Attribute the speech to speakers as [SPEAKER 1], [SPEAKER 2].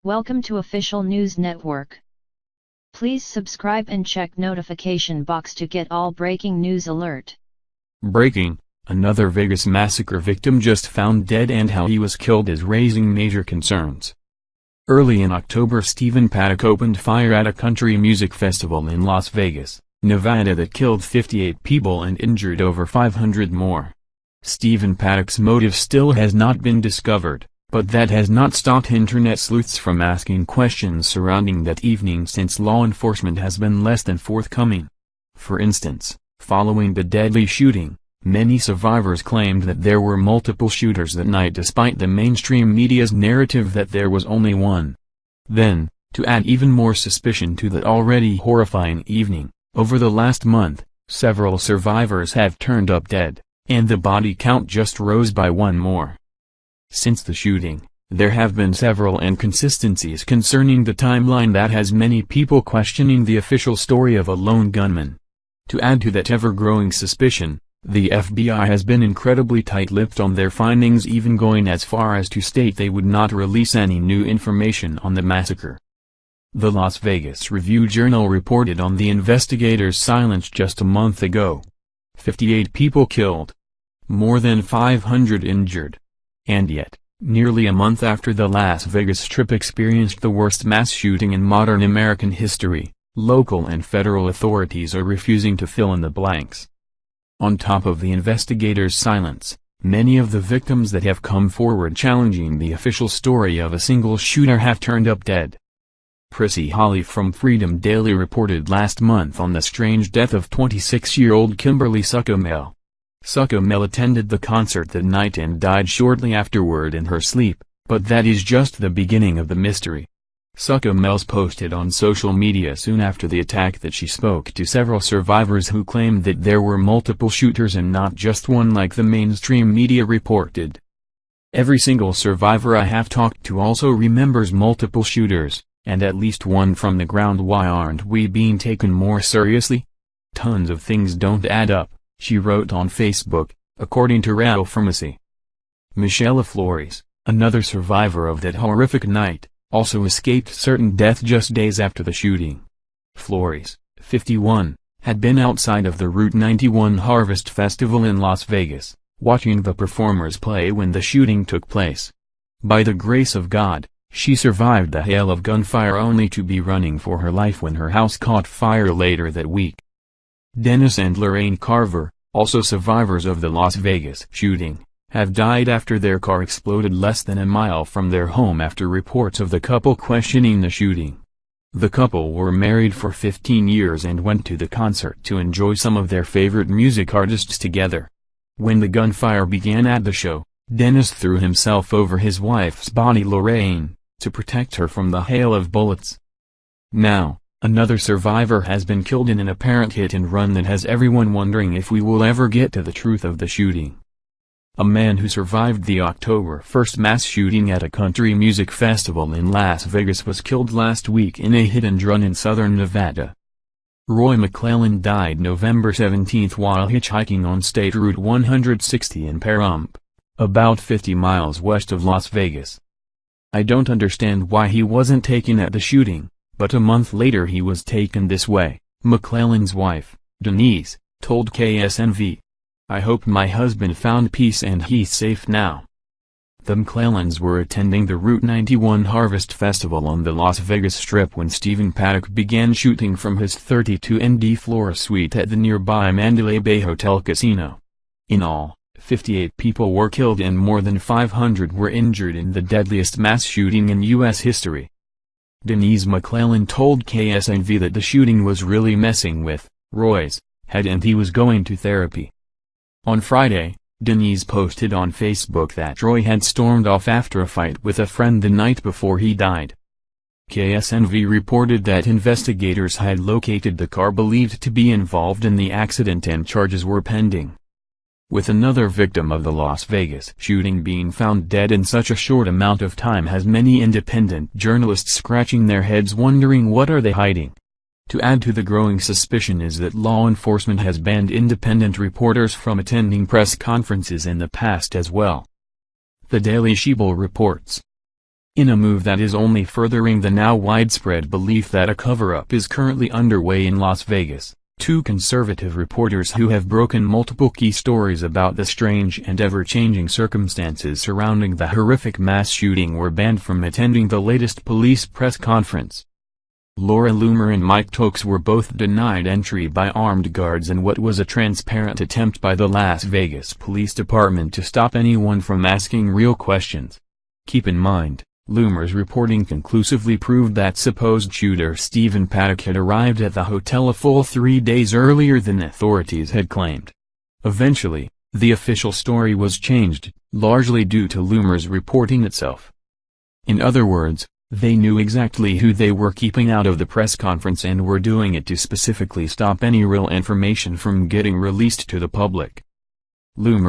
[SPEAKER 1] Welcome to Official News Network. Please subscribe and check notification box to get all breaking news alert.
[SPEAKER 2] Breaking: another Vegas massacre victim just found dead, and how he was killed is raising major concerns. Early in October, Stephen Paddock opened fire at a country music festival in Las Vegas, Nevada that killed 58 people and injured over 500 more. Stephen Paddock's motive still has not been discovered, but that has not stopped internet sleuths from asking questions surrounding that evening, since law enforcement has been less than forthcoming. For instance, following the deadly shooting, many survivors claimed that there were multiple shooters that night, despite the mainstream media's narrative that there was only one. Then, to add even more suspicion to that already horrifying evening, over the last month, several survivors have turned up dead, and the body count just rose by one more. Since the shooting, there have been several inconsistencies concerning the timeline that has many people questioning the official story of a lone gunman. To add to that ever-growing suspicion, the FBI has been incredibly tight-lipped on their findings, even going as far as to state they would not release any new information on the massacre. The Las Vegas Review-Journal reported on the investigators' silence just a month ago. 58 people killed. More than 500 injured. And yet, nearly a month after the Las Vegas Strip experienced the worst mass shooting in modern American history, local and federal authorities are refusing to fill in the blanks. On top of the investigators' silence, many of the victims that have come forward challenging the official story of a single shooter have turned up dead. Prissy Holly from Freedom Daily reported last month on the strange death of 26-year-old Kimberly Suckamel. Suckamel attended the concert that night and died shortly afterward in her sleep, but that is just the beginning of the mystery. Suckamel posted on social media soon after the attack that she spoke to several survivors who claimed that there were multiple shooters and not just one like the mainstream media reported. "Every single survivor I have talked to also remembers multiple shooters, and at least one from the ground. Why aren't we being taken more seriously? Tons of things don't add up," she wrote on Facebook, according to REUTERS. Michelle Flores, another survivor of that horrific night, also escaped certain death just days after the shooting. Flores, 51, had been outside of the Route 91 Harvest Festival in Las Vegas, watching the performers play when the shooting took place. By the grace of God, she survived the hail of gunfire, only to be running for her life when her house caught fire later that week. Dennis and Lorraine Carver, also survivors of the Las Vegas shooting, have died after their car exploded less than a mile from their home after reports of the couple questioning the shooting. The couple were married for 15 years and went to the concert to enjoy some of their favorite music artists together. When the gunfire began at the show, Dennis threw himself over his wife's body, Lorraine, to protect her from the hail of bullets. Now, another survivor has been killed in an apparent hit-and-run that has everyone wondering if we will ever get to the truth of the shooting. A man who survived the October 1st mass shooting at a country music festival in Las Vegas was killed last week in a hit-and-run in southern Nevada. Roy McClellan died November 17 while hitchhiking on State Route 160 in Pahrump, about 50 miles west of Las Vegas. "I don't understand why he wasn't taken at the shooting, but a month later he was taken this way," McClellan's wife, Denise, told KSNV. "I hope my husband found peace and he's safe now." The McClellans were attending the Route 91 Harvest Festival on the Las Vegas Strip when Stephen Paddock began shooting from his 32ND floor suite at the nearby Mandalay Bay Hotel Casino. In all, 58 people were killed and more than 500 were injured in the deadliest mass shooting in U.S. history. Denise McClellan told KSNV that the shooting was really messing with Roy's head and he was going to therapy. On Friday, Denise posted on Facebook that Roy had stormed off after a fight with a friend the night before he died. KSNV reported that investigators had located the car believed to be involved in the accident and charges were pending. With another victim of the Las Vegas shooting being found dead in such a short amount of time has many independent journalists scratching their heads wondering what are they hiding. To add to the growing suspicion is that law enforcement has banned independent reporters from attending press conferences in the past as well. The Daily Mail reports. in a move that is only furthering the now widespread belief that a cover-up is currently underway in Las Vegas. Two conservative reporters who have broken multiple key stories about the strange and ever-changing circumstances surrounding the horrific mass shooting were banned from attending the latest police press conference. Laura Loomer and Mike Tokes were both denied entry by armed guards in what was a transparent attempt by the Las Vegas Police Department to stop anyone from asking real questions. Keep in mind, Loomer's reporting conclusively proved that supposed shooter Stephen Paddock had arrived at the hotel a full 3 days earlier than authorities had claimed. Eventually, the official story was changed, largely due to Loomer's reporting itself. In other words, they knew exactly who they were keeping out of the press conference and were doing it to specifically stop any real information from getting released to the public. Loomer